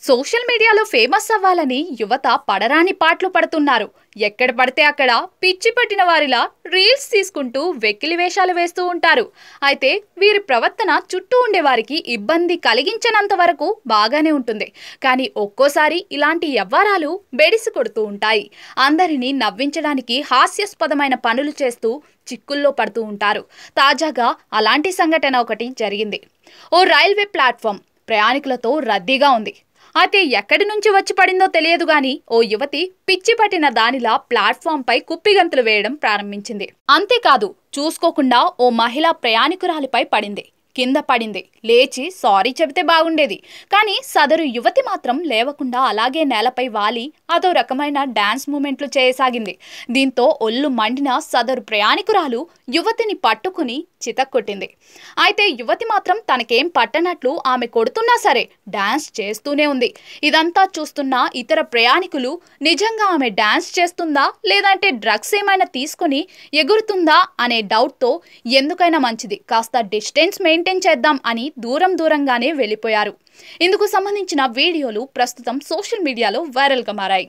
Social మీడియాలో famous అవ్వాలని యువత పడరాని పాటలు పడుతున్నారు. ఎక్కడ పడితే అక్కడ పిచ్చి పట్టిన వారిలా రీల్స్ తీసుకుంటూ వెకిలి వేషాలు వేస్తూ ఉంటారు. అయితే వీరి ప్రవర్తన చుట్టూ ఉండే వారికి ఇబ్బంది కలిగించనంత వరకు బాగానే ఉంటుంది. కానీ ఒక్కోసారి ఇలాంటి వ్యవహారాలు బెడిసి కొడుతూ ఉంటాయి. అందరినీ నవ్వించడానికి హాస్యాస్పదమైన పనులు చేస్తూ చిక్కుల్లో పడుతూ ఉంటారు. తాజాగా అలాంటి సంఘటన ఒకటి జరిగింది. ఓ రైల్వే ప్లాట్ఫామ్ ప్రయాణికులతో రద్దీగా ఉంది. అయితే ఎక్కడి నుంచి వచ్చి పడిందో తెలియదు గాని ఓ యువతి పిచ్చి పట్టిన దానిలా ప్లాట్ఫామ్ పై కుప్పిగంతులు వేయడం ప్రారంభించింది. అంతేకాదు, చూసుకోకుండా ఓ మహిళా ప్రయాణికురాలిపై పడింది. కింద పడింది. లేచి సారీ చెబితే బాగుండేది. కానీ సదరు యువతి మాత్రం లేవకుండా అలాగే నేలపై వాలి అదో రకమైన డాన్స్ మూమెంట్లు చేయసాగింది. దీంతో ఒళ్ళు మండిన సదరు ప్రయాణికురాలు యువతిని పట్టుకుని చితక్కొట్టింది. అయితే యువతి మాత్రం తనకేం పట్టనట్లు ఆమె కొడుతున్నా సరే డాన్స్ చేస్తూనే ఉంది. ఇదంతా చూస్తున్న ఇతర ప్రయాణికులు నిజంగా ఆమె డాన్స్ చేస్తుందా లేదంటే డ్రగ్స్ ఏమైనా తీసుకుని ఎగురుతుందా అనే డౌట్తో ఎందుకైనా మంచిది కాస్త డిస్టెన్స్ మెయింటైన్ చేద్దాం అని దూరంగానే వెళ్ళిపోయారు. ఇందుకు సంబంధించిన వీడియోలు ప్రస్తుతం సోషల్ మీడియాలో వైరల్గా మారాయి.